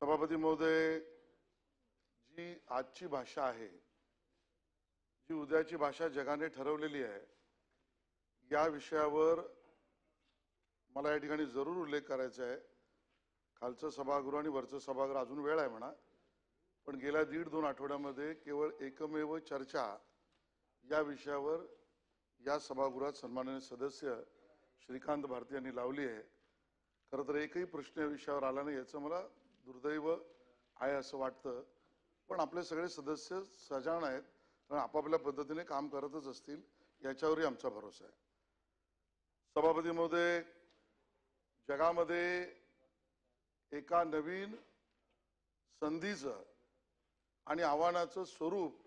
सभापती महोदय, जी आजची भाषा आहे, जी उद्याची भाषा जगाने ठरवलेली आहे, या विषयावर मला या ठिकाणी जरूर उल्लेख करायचा आहे। खालचं सभागृह आणि वरचं सभागृह अजून वेळ आहे म्हणा, पण गेल्या 1.5-2 आठवड्यामध्ये केवळ एकमेव चर्चा या विषयावर या सभागृहात सन्माननीय सदस्य श्रीकांत भारती यांनी लावली आहे। खरं तर एकही प्रश्न या विषयावर आला नाही, याचं मला दुर्दैव आहे असं वाटतं। पण आपले सगळे सदस्य सजाण आहेत आणि आपापल्या पद्धतीने काम करतच असतील, याच्यावरही आमचा भरोसा आहे। सभापती महोदय, जगामध्ये एका नवीन संधीचं आणि आव्हानाचं स्वरूप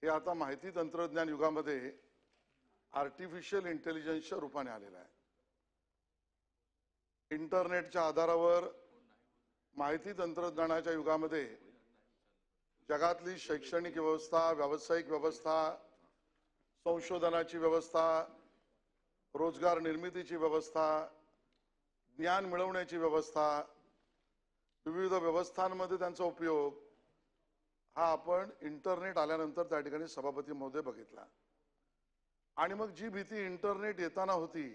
हे आता माहिती तंत्रज्ञान युगामध्ये आर्टिफिशियल इंटेलिजन्सच्या रूपाने आलेलं आहे। इंटरनेटच्या आधारावर माहिती तंत्रज्ञानाच्या युगामध्ये जगातली शैक्षणिक व्यवस्था, व्यावसायिक व्यवस्था, संशोधनाची व्यवस्था, रोजगार निर्मितीची व्यवस्था, ज्ञान मिळवण्याची व्यवस्था, विविध व्यवस्थांमध्ये त्यांचा उपयोग हा आपण इंटरनेट आल्यानंतर त्या ठिकाणी सभापती महोदय बघितला। आणि मग जी भीती इंटरनेट येताना होती,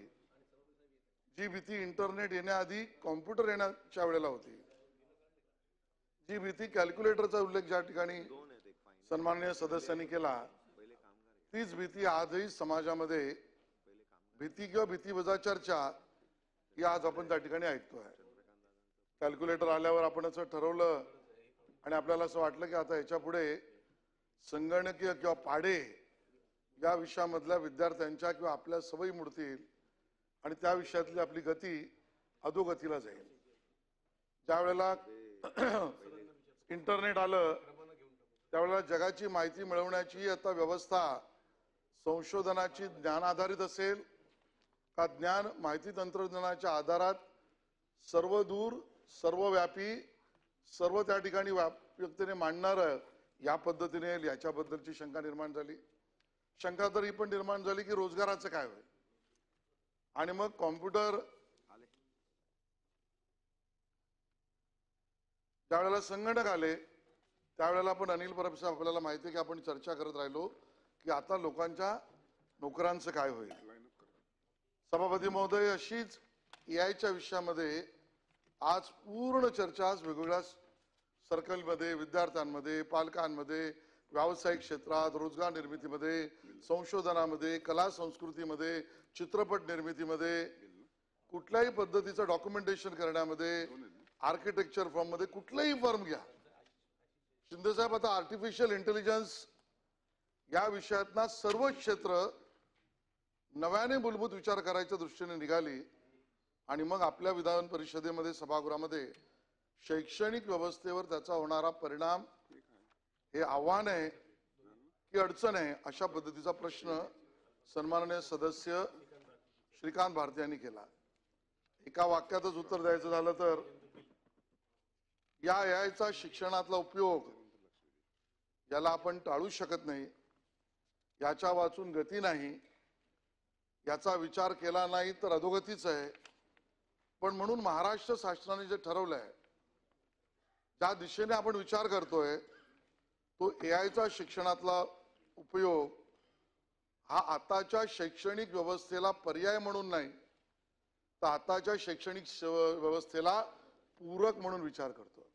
जी भीती इंटरनेट येण्याआधी कॉम्प्युटर येण्याच्या वेळेला होती, जी भीती कॅल्क्युलेटरचा उल्लेख ज्या ठिकाणी सन्माननीय सदस्यांनी केला, तीच भीती आजही समाजामध्ये भीती किंवा भीतीवजा चर्चा ही आज आपण त्या ठिकाणी ऐकतोय। कॅल्क्युलेटर आल्यावर आपण असं ठरवलं आणि आपल्याला असं वाटलं की आता याच्या पुढे संगणकीय किंवा पाढे या विषयामधल्या विद्यार्थ्यांच्या किंवा आपल्या सवयी मोडतील आणि त्या विषयातली आपली गती अधोगतीला जाईल। ज्या वेळेला इंटरनेट आलं त्यावेळेला जगाची माहिती मिळवण्याची आता व्यवस्था संशोधनाची ज्ञान आधारित असेल का ज्ञान माहिती तंत्रज्ञानाच्या आधारात सर्वदूर सर्वव्यापी सर्व त्या ठिकाणी व्यक्तीने मांडणारं या पद्धतीने येईल, याच्याबद्दलची शंका निर्माण झाली। शंका तर ही पण निर्माण झाली की रोजगाराचं काय होईल। आणि मग कॉम्प्युटर ज्यावेळेला संगणक आले त्यावेळेला पण अनिल परब साहेब आपल्याला माहिती आहे की आपण चर्चा करत राहिलो की आता लोकांच्या नोकरांचं काय होईल। सभापती महोदय, अशीच एआयच्या विषयामध्ये आज पूर्ण चर्चा आज वेगवेगळ्या सर्कलमध्ये, विद्यार्थ्यांमध्ये, पालकांमध्ये, व्यावसायिक क्षेत्रात, रोजगार निर्मितीमध्ये, संशोधनामध्ये, कला संस्कृतीमध्ये, चित्रपट निर्मितीमध्ये, कुठल्याही पद्धतीचं डॉक्युमेंटेशन करण्यामध्ये, आर्किटेक्चर फॉर्ममध्ये, कुठलाही फॉर्म घ्या। शिंदे साहेब, आता आर्टिफिशियल इंटेलिजन्स या विषयातना सर्व क्षेत्र नव्याने मूलभूत विचार करायच्या दृष्टीने निघाली आणि मग आपल्या विधान परिषदेमध्ये सभागृहामध्ये शैक्षणिक व्यवस्थेवर त्याचा होणारा परिणाम हे आव्हान आहे की अडचण आहे, अशा पद्धतीचा प्रश्न सन्माननीय सदस्य श्रीकांत भारती यांनी केला। एका वाक्यातच उत्तर द्यायचं झालं तर या एआयचा शिक्षणातला उपयोग याला आपण टाळू शकत नाही, याच्या वाचून गती नाही, याचा विचार केला नाही तर अधोगतीच आहे। पण म्हणून महाराष्ट्र शासनाने जे ठरवलंय, ज्या दिशेने आपण विचार करतोय, तो एआयचा शिक्षणातला उपयोग हा आताच्या शैक्षणिक व्यवस्थेला पर्याय म्हणून नाही तर आताच्या शैक्षणिक व्यवस्थेला पूरक म्हणून विचार करतो।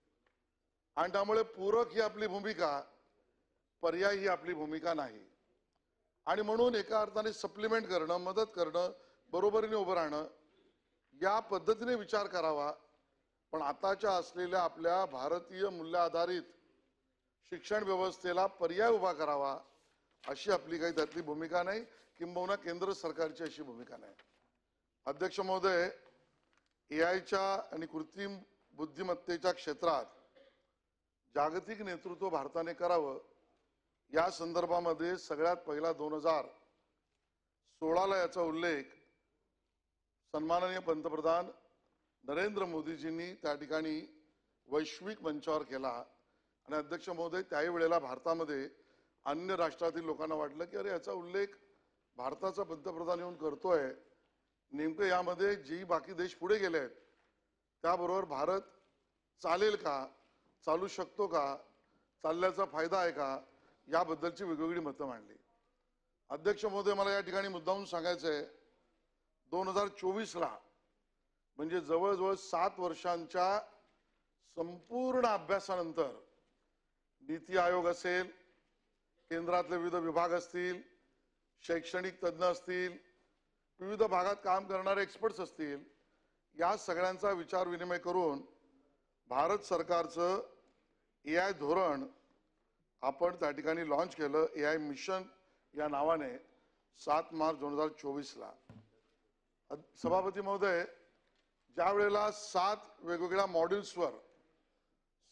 आणि त्यामुळे पूरक ही आपली भूमिका, पर्याय ही आपली भूमिका नाही। आणि म्हणून एका अर्थाने सप्लिमेंट करणं, मदत करणं, बरोबरीने उभं राहणं या पद्धतीने विचार करावा। पण आताच्या असलेल्या आपल्या भारतीय मूल्य आधारित शिक्षण व्यवस्थेला पर्याय उभा करावा अशी आपली काही त्यातली भूमिका नाही, किंबहुना केंद्र सरकारची अशी भूमिका नाही। अध्यक्ष महोदय, एआयच्या आणि कृत्रिम बुद्धिमत्तेच्या क्षेत्रात जागतिक नेतृत्व भारताने करावं या संदर्भामध्ये सगळ्यात पहिला 2016ला याचा उल्लेख सन्माननीय पंतप्रधान नरेंद्र मोदीजींनी त्या ठिकाणी वैश्विक मंचावर केला। आणि अध्यक्ष महोदय, त्याही वेळेला भारतामध्ये अन्य राष्ट्रातील लोकांना वाटलं की अरे याचा उल्लेख भारताचा पंतप्रधान येऊन करतोय, नेमकं यामध्ये जी बाकी देश पुढे गेले आहेत त्याबरोबर भारत चालेल का, चालू शकतो का, चालल्याचा फायदा आहे का, याबद्दलची वेगवेगळी मतं मांडली. अध्यक्ष महोदय, मला या ठिकाणी मुद्दामून सांगायचं आहे, 2024ला म्हणजे जवळजवळ 7 वर्षांच्या संपूर्ण अभ्यासानंतर नीती आयोग असेल, केंद्रातले विविध विभाग असतील, शैक्षणिक तज्ज्ञ असतील, विविध भागात काम करणारे एक्सपर्ट्स असतील, या सगळ्यांचा विचार विनिमय करून भारत सरकारचं AI धोरण आपण त्या ठिकाणी लॉन्च केलं. AI मिशन या नावाने 7 मार्च 2024ला. सभापती महोदय, ज्या वेळेला 7 वेगवेगळ्या मॉड्यूल्सवर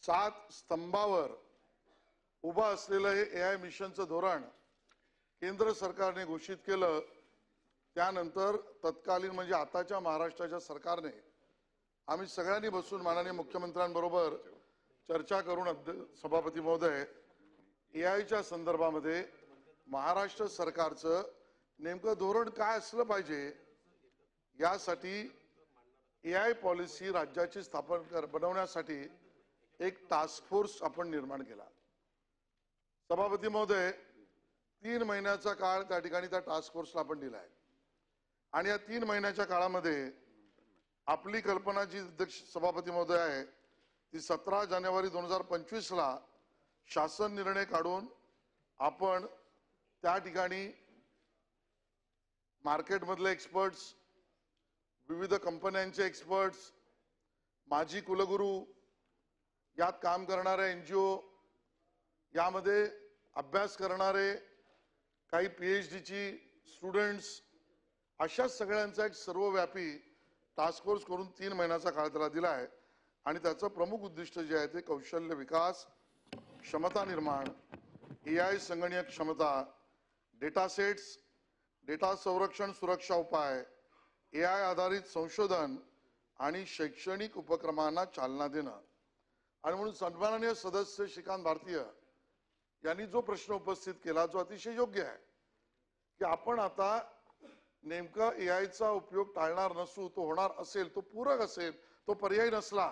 7 स्तंभावर उभं असलेलं हे AI मिशनचं धोरण केंद्र सरकारने घोषित केलं, त्यानंतर तत्कालीन म्हणजे आताच्या महाराष्ट्राच्या सरकारने आम्ही सगळ्यांनी बसून माननीय मुख्यमंत्र्यांबरोबर चर्चा करून सभापती महोदय AIच्या संदर्भामध्ये महाराष्ट्र सरकारचं नेमकं धोरण काय असलं पाहिजे यासाठी AI पॉलिसी राज्याची बनवण्यासाठी एक टास्क फोर्स आपण निर्माण केला. सभापती महोदय, 3 महिन्याचा काळ त्या ठिकाणी त्या टास्क फोर्सला आपण दिलाय आणि या 3 महिन्याच्या काळामध्ये आपली कल्पना जी अध्यक्ष सभापती महोदय आहे ती 17 जानेवारी 2025ला शासन निर्णय काढून आपण त्या ठिकाणी मार्केटमधले एक्सपर्ट्स, विविध कंपन्यांचे एक्सपर्ट्स, माजी कुलगुरू, यात काम करणारे NGO, यामध्ये अभ्यास करणारे काही PhDची स्टुडंट्स, अशा सगळ्यांचा एक सर्वव्यापी टास्क फोर्स करून 3 महिन्याचा काळ त्याला दिला आहे आणि त्याचं प्रमुख उद्दिष्ट जे आहे ते कौशल्य विकास, क्षमता निर्माण, AI संगणकीय क्षमता, डेटा सेट्स, डेटा संरक्षण सुरक्षा उपाय, AI आधारित संशोधन आणि शैक्षणिक उपक्रमांना चालना देणं. आणि म्हणून सन्माननीय सदस्य श्रीकांत भारतीय यांनी जो प्रश्न उपस्थित केला, जो अतिशय योग्य आहे, की आपण आता नेमका AIचा उपयोग टाळणार नसू, तो होणार असेल, तो पूरक असेल, तो पर्याय नसला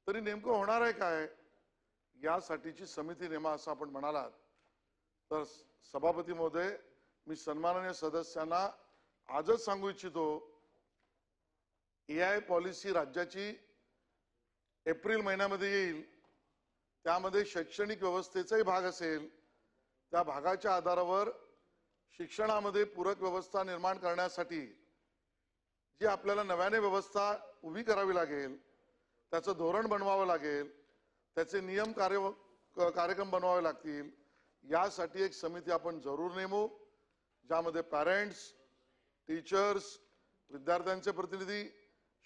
तरी नेमकं होणार आहे काय, यासाठीची समिती नेमा असं आपण म्हणालात. तर सभापती महोदय, मी सन्माननीय सदस्यांना आजच सांगू इच्छितो, AI पॉलिसी राज्याची एप्रिल महिन्यामध्ये येईल, त्यामध्ये शैक्षणिक व्यवस्थेचाही भाग असेल, त्या भागाच्या आधारावर शिक्षणामध्ये पूरक व्यवस्था निर्माण करण्यासाठी जी आपल्याला नव्याने व्यवस्था उभी करावी लागेल, त्याचं धोरण बनवावं लागेल, त्याचे नियम कार्यक्रम बनवावे लागतील, यासाठी एक समिती आपण जरूर नेमू, ज्यामध्ये पॅरेंट्स, टीचर्स, विद्यार्थ्यांचे प्रतिनिधी,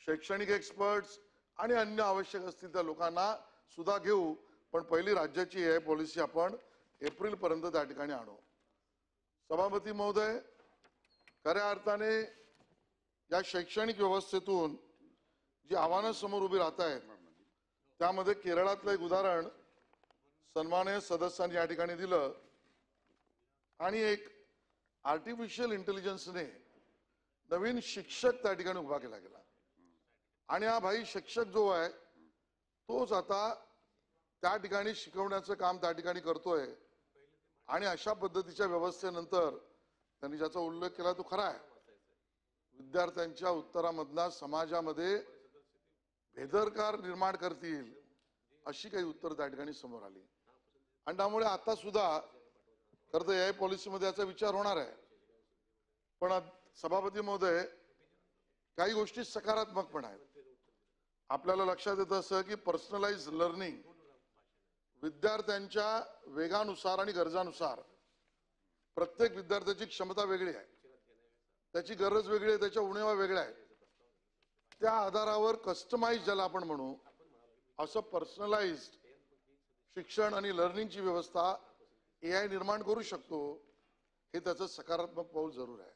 शैक्षणिक एक्सपर्ट्स आणि अन्य आवश्यक असतील त्या लोकांना सुद्धा घेऊ. पण पहिली राज्याची AI पॉलिसी आपण एप्रिलपर्यंत त्या ठिकाणी आणू. सभापती महोदय, खऱ्या अर्थाने या शैक्षणिक व्यवस्थेतून जी आव्हानं समोर उभी राहत आहेत, त्यामध्ये केरळातलं एक उदाहरण सन्माननीय सदस्यांनी या ठिकाणी दिलं आणि एक आर्टिफिशियल इंटेलिजन्सने नवीन शिक्षक त्या ठिकाणी उभा केला गेला आणि हा भाई शिक्षक जो आहे तोच आता त्या ठिकाणी शिकवण्याचं काम त्या ठिकाणी करतोय आणि अशा पद्धतीच्या व्यवस्थेनंतर त्यांनी ज्याचा उल्लेख केला तो खरा आहे. विद्यार्थ्यांच्या उत्तरामधला समाजामध्ये भेदरकार निर्माण करतील अशी काही उत्तर त्या ठिकाणी समोर आली आणि त्यामुळे आता सुद्धा खरं तर AI पॉलिसीमध्ये याचा विचार होणार आहे. पण सभापती महोदय, काही गोष्टी सकारात्मक पण आहेत. आपल्याला लक्षात येतं असं की पर्सनलाइज लर्निंग विद्यार्थ्यांच्या वेगानुसार आणि गरजानुसार, प्रत्येक विद्यार्थ्याची क्षमता वेगळी आहे, त्याची गरज वेगळी आहे, त्याच्या उणिवा वेगळ्या आहेत, त्या आधारावर कस्टमाइज ज्याला आपण म्हणू असं पर्सनलाइज्ड शिक्षण आणि लर्निंगची व्यवस्था AI निर्माण करू शकतो, हे त्याचं सकारात्मक पाऊल जरूर आहे.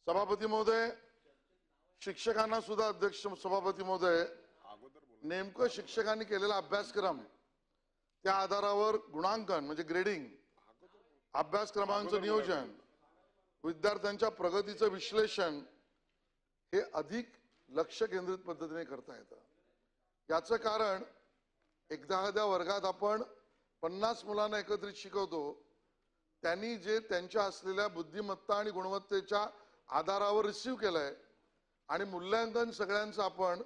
सभापती महोदय, शिक्षकांना सुद्धा अध्यक्ष सभापती महोदय, नेमकं शिक्षकांनी केलेला अभ्यासक्रम त्या आधारावर गुणांकन म्हणजे ग्रेडिंग, अभ्यासक्रमांचं नियोजन, विद्यार्थ्यांच्या प्रगतीचं विश्लेषण हे अधिक लक्ष केंद्रित पद्धतीने करता येतं. याचं कारण एखाद्या वर्गात आपण 50 मुलांना एकत्रित शिकवतो, त्यांनी जे त्यांच्या असलेल्या बुद्धिमत्ता आणि गुणवत्तेच्या आधारावर रिसीव्ह केलंय आणि मूल्यांकन सगळ्यांचं आपण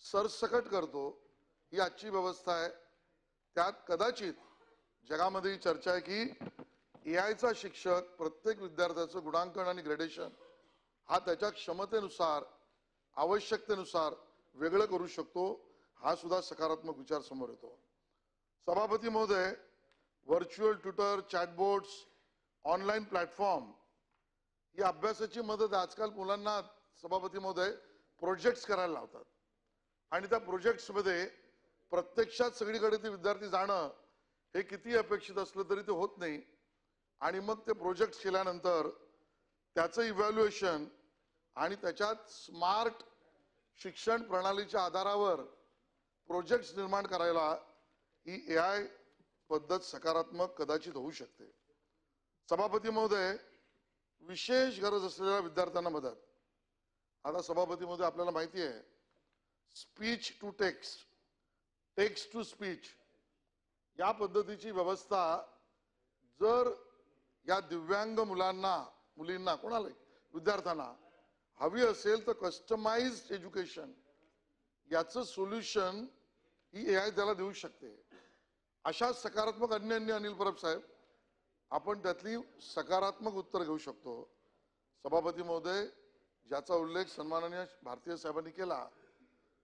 सरसकट करतो, ही आजची व्यवस्था आहे. त्यात कदाचित जगामध्ये ही चर्चा आहे की एआयचा शिक्षक प्रत्येक विद्यार्थ्याचं गुणांकन आणि ग्रेडेशन हा त्याच्या क्षमतेनुसार आवश्यकतेनुसार वेगळं करू शकतो. हा सुद्धा सकारात्मक विचार समोर येतो. सभापती महोदय, व्हर्च्युअल ट्युटर, चॅटबोट्स, ऑनलाईन प्लॅटफॉर्म ही अभ्यासाची मदत आजकाल मुलांना सभापती महोदय प्रोजेक्ट्स करायला लावतात आणि त्या प्रोजेक्ट्समध्ये प्रत्यक्षात सगळीकडे ते विद्यार्थी जाणं हे किती अपेक्षित असलं तरी ते होत नाही. आणि मग ते प्रोजेक्ट्स केल्यानंतर त्याचं इव्हॅल्युएशन आणि त्याच्यात स्मार्ट शिक्षण प्रणालीच्या आधारावर प्रोजेक्ट्स निर्माण करायला ही एआय पद्धत सकारात्मक कदाचित होऊ शकते. सभापती महोदय, विशेष गरज असलेल्या विद्यार्थ्यांना मदत. आता सभापती महोदय, आपल्याला माहिती आहे speech to text, text to speech या पद्धतीची व्यवस्था जर या दिव्यांग मुलांना, मुलींना, कोणाला विद्यार्थ्यांना हवी असेल तर कस्टमाइज्ड एज्युकेशन याचं सोल्युशन ही एआय त्याला देऊ शकते. अशा सकारात्मक अन्य अनिल परब साहेब, आपण त्यातली सकारात्मक उत्तर घेऊ शकतो. सभापती महोदय, ज्याचा उल्लेख सन्माननीय भारतीय साहेबांनी केला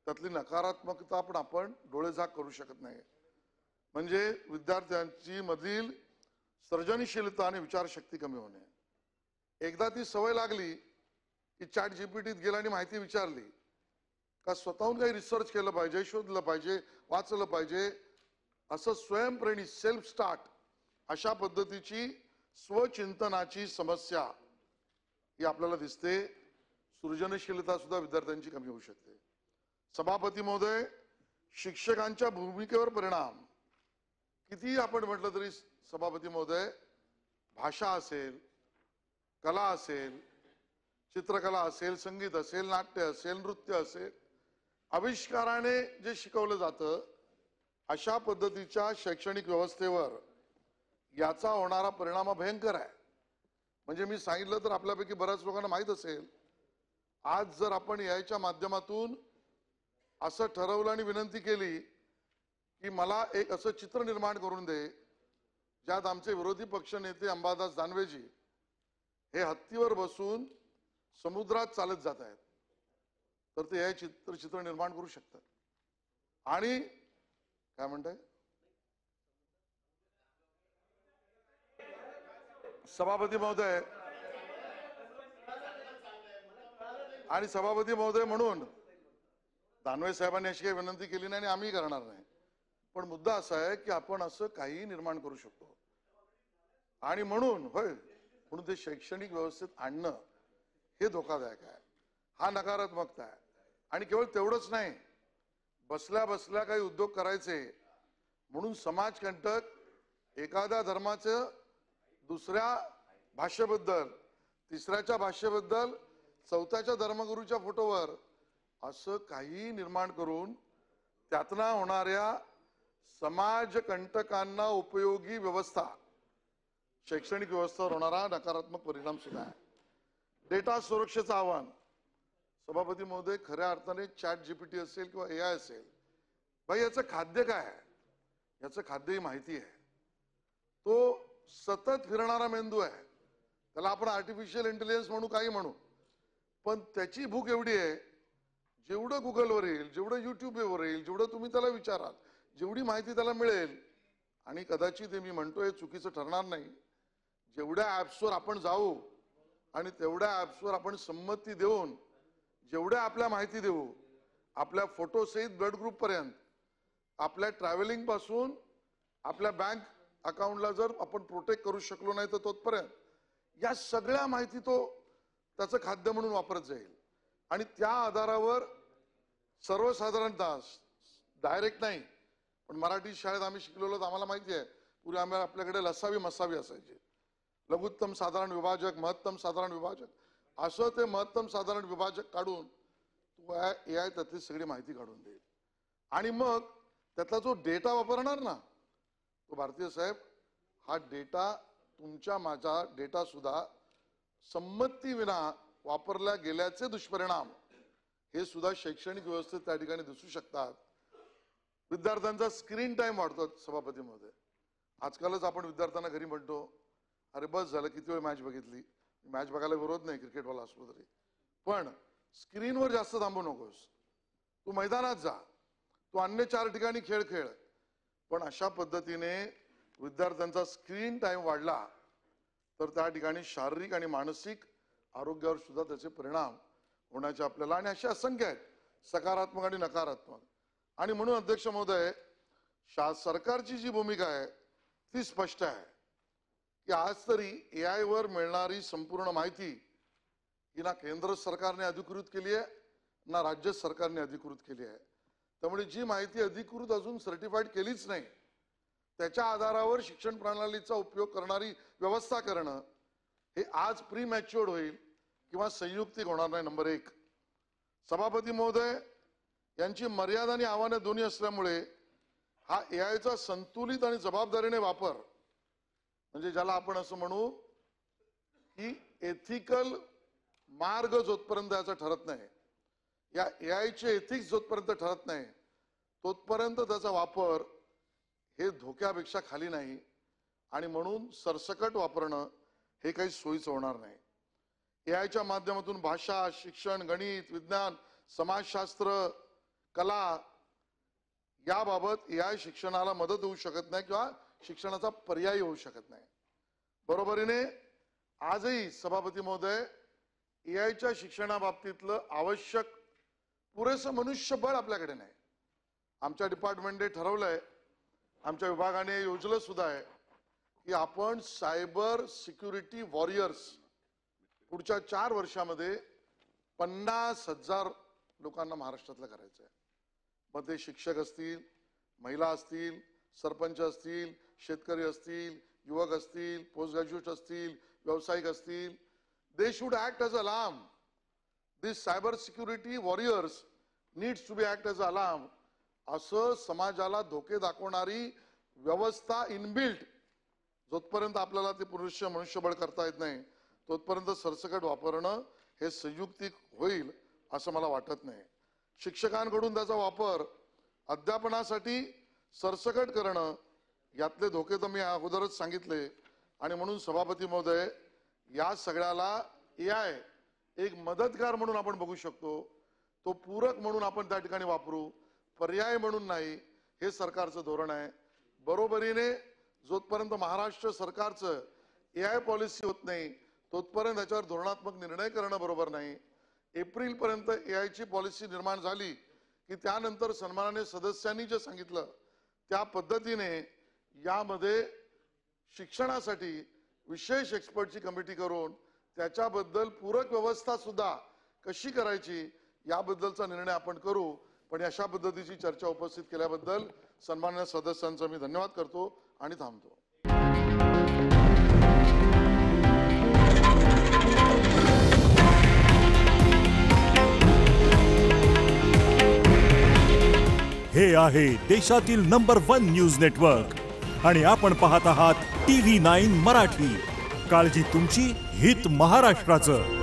त्यातली नकारात्मकता पण आपण डोळेझाक करू शकत नाही. म्हणजे विद्यार्थ्यांची मधील सर्जनशीलता आणि विचारशक्ती कमी होणे. एकदा ती सवय लागली की चॅट जीपीटीत गेला आणि माहिती विचारली का स्वतःहून काही रिसर्च केलं पाहिजे, शोधलं पाहिजे, वाचलं पाहिजे, असं स्वयंप्रेरित सेल्फ स्टार्ट अशा पद्धतीची स्वचिंतनाची समस्या ही आपल्याला दिसते. सृजनशीलता सुद्धा विद्यार्थ्यांची कमी होऊ शकते. सभापती महोदय, शिक्षकांच्या भूमिकेवर परिणाम किती आपण म्हटलं तरी सभापती महोदय, भाषा असेल, कला असेल, चित्रकला असेल, संगीत असेल, नाट्य असेल, नृत्य असेल, आविष्काराने जे शिकवलं जातं अशा पद्धतीच्या शैक्षणिक व्यवस्थेवर याचा होणारा परिणाम भयंकर आहे. म्हणजे मी सांगितलं तर आपल्यापैकी बऱ्याच लोकांना माहीत असेल, आज जर आपण याच्या माध्यमातून असं ठरवलं आणि विनंती केली की मला एक असं चित्र निर्माण करून दे ज्यात आमचे विरोधी पक्ष नेते अंबादास दानवेजी हे हत्तीवर बसून समुद्रात चालत जात आहेत, तर ते हे चित्र निर्माण करू शकतात. आणि काय म्हणताय सभापती महोदय, आणि सभापती महोदय म्हणून दानवे साहेबांनी अशी काही विनंती केली नाही आणि आम्ही करणार नाही. पण मुद्दा असा आहे की आपण असं काही निर्माण करू शकतो आणि म्हणून होय म्हणून ते शैक्षणिक व्यवस्थेत आणणं हे धोकादायक आहे. हा नकारात्मकता आहे. आणि केवळ तेवढंच नाही, बसल्या बसल्या काही उद्योग करायचे म्हणून समाजकंटक एखाद्या धर्माचं दुसऱ्या भाषेबद्दल, तिसऱ्याच्या भाषेबद्दल, चौथ्याच्या धर्मगुरूच्या फोटोवर असं काही निर्माण करून त्यातना होणाऱ्या समाजकंटकांना उपयोगी व्यवस्था, शैक्षणिक व्यवस्थेवर होणारा नकारात्मक परिणाम सुद्धा आहे. डेटा सुरक्षेचं आव्हान. सभापती महोदय, खऱ्या अर्थाने चॅट जीपीटी असेल किंवा एआय असेल, भाई याचं खाद्य काय आहे? याचं खाद्य ही माहिती आहे. तो सतत फिरणारा मेंदू आहे. त्याला आपण आर्टिफिशियल इंटेलिजन्स म्हणू, काही म्हणू, पण त्याची भूक एवढी आहे, जेवढं गुगलवर येईल, जेवढं युट्यूबवर येईल, जेवढं तुम्ही त्याला विचाराल, जेवढी माहिती त्याला मिळेल, आणि कदाचित मी म्हणतोय चुकीचं ठरणार नाही, जेवढ्या ॲप्सवर आपण जाऊ आणि तेवढ्या ॲप्सवर आपण संमती देऊन जेवढ्या आपल्या माहिती देऊ, आपल्या फोटोसहित ब्लड ग्रुप पर्यंत, आपल्या ट्रॅव्हलिंग पासून आपल्या बँक अकाउंटला जर आपण प्रोटेक्ट करू शकलो नाही तर तोपर्यंत या सगळ्या माहिती तो त्याचं खाद्य म्हणून वापरत जाईल. आणि त्या आधारावर सर्वसाधारणतः डायरेक्ट नाही, पण मराठी शाळेत आम्ही शिकलेलो तर आम्हाला माहिती आहे, पूर्वी आम्हाला आपल्याकडे लसावी मसावी असायची. लघुत्तम साधारण विभाजक, महत्तम साधारण विभाजक, असं ते महत्तम साधारण विभाजक काढून एआय त्यातली सगळी माहिती काढून देईल. आणि मग त्यातला जो डेटा वापरणार ना, तो भारतीय साहेब हा डेटा तुमच्या माझा डेटा सुद्धा संमतीविना वापरल्या गेल्याचे दुष्परिणाम हे सुद्धा शैक्षणिक व्यवस्थेत त्या ठिकाणी दिसू शकतात. विद्यार्थ्यांचा स्क्रीन टाइम वाढतो. सभापती महोदय, आजकालच आपण विद्यार्थ्यांना घरी म्हणतो, अरे बस झालं, किती वेळ मॅच बघितली. मॅच बघायला विरोध नाही, क्रिकेटवाला असलो तरी, पण स्क्रीनवर जास्त थांबू नकोस. तू मैदानात जा, तू अन्य 4 ठिकाणी खेळ खेळ. पण अशा पद्धतीने विद्यार्थ्यांचा स्क्रीन टाइम वाढला तर त्या ठिकाणी शारीरिक आणि मानसिक आरोग्यावर सुद्धा त्याचे परिणाम होण्याचे आपल्याला, आणि असे असंख्य आहेत, सकारात्मक आणि नकारात्मक. आणि म्हणून अध्यक्ष महोदय, सरकारची जी भूमिका आहे ती स्पष्ट आहे की आज तरी AI वर मिळणारी संपूर्ण माहिती ही ना केंद्र सरकारने अधिकृत केली आहे ना राज्य सरकारने अधिकृत केली आहे. त्यामुळे जी माहिती अधिकृत अजून सर्टिफाईड केलीच नाही त्याच्या आधारावर शिक्षण प्रणालीचा उपयोग करणारी व्यवस्था करणं हे आज प्री मॅच्युअर्ड होईल किंवा संयुक्तिक होणार नाही. नंबर 1. सभापती महोदय, यांची मर्यादा आणि आव्हाने दोन्ही असल्यामुळे हा AIचा संतुलित आणि जबाबदारीने वापर, म्हणजे ज्याला आपण असं म्हणू की एथिकल मार्ग जोपर्यंत याचा ठरत नाही, या AIचे एथिक्स जोपर्यंत ठरत नाही तोपर्यंत त्याचा वापर हे धोक्यापेक्षा खाली नाही. आणि म्हणून सरसकट वापरणं हे काही सोयीचं होणार नाही. AIच्या माध्यमातून भाषा, शिक्षण, गणित, विज्ञान, समाजशास्त्र, कला याबाबत AI शिक्षणाला मदत होऊ शकत नाही किंवा शिक्षणाचा पर्याय होऊ शकत नाही. बरोबरीने आजही सभापती महोदय AIच्या शिक्षणाबाबतीतलं आवश्यक पुरेसं मनुष्यबळ आपल्याकडे नाही. आमच्या डिपार्टमेंटने ठरवलंय, आमच्या विभागाने योजलं सुद्धा आहे की आपण सायबर सिक्युरिटी वॉरियर्स पुढच्या 4 वर्षामध्ये 50,000 लोकांना महाराष्ट्रातलं करायचं आहे. मग ते शिक्षक असतील, महिला असतील, सरपंच असतील, शेतकरी असतील, युवक असतील, पोस्ट ग्रॅज्युएट असतील, व्यावसायिक असतील. They should act as alarm. This cyber security warriors needs to be act as alarm. असं समाजाला धोके दाखवणारी व्यवस्था इनबिल्ट जोपर्यंत आपल्याला ते पुरुष मनुष्यबळ करता येत नाही तोपर्यंत सरसकट वापरणं हे संयुक्तिक होईल असं मला वाटत नाही. शिक्षकांकडून त्याचा वापर अध्यापनासाठी सरसकट करणं यातले धोके तर मी अगोदरच सांगितले. आणि म्हणून सभापती महोदय, या सगळ्याला AI एक मदतगार म्हणून आपण बघू शकतो, तो पूरक म्हणून आपण त्या ठिकाणी वापरू, पर्याय म्हणून नाही. हे सरकारचं धोरण आहे. बरोबरीने जोपर्यंत महाराष्ट्र सरकारचं AI पॉलिसी होत नाही तोपर्यंत त्याच्यावर धोरणात्मक निर्णय करणं बरोबर नाही. एप्रिल पर्यंत AIची पॉलिसी निर्माण झाली की त्यानंतर सन्माननीय सदस्यांनी जे सांगितलं त्या पद्धतीने यामध्ये शिक्षणासाठी विशेष एक्सपर्टची कमिटी करून त्याच्याबद्दल पूरक व्यवस्था सुद्धा कशी करायची याबद्दलचा निर्णय आपण करू. पण अशा पद्धतीची चर्चा उपस्थित केल्याबद्दल सन्माननीय सदस्यांचा मी धन्यवाद करतो आणि थांबतो. हे आहे देशातील नंबर 1 न्यूज नेटवर्क आणि आपण पाहत आहात TV9 मराठी. काळजी तुमची, हित महाराष्ट्राचं.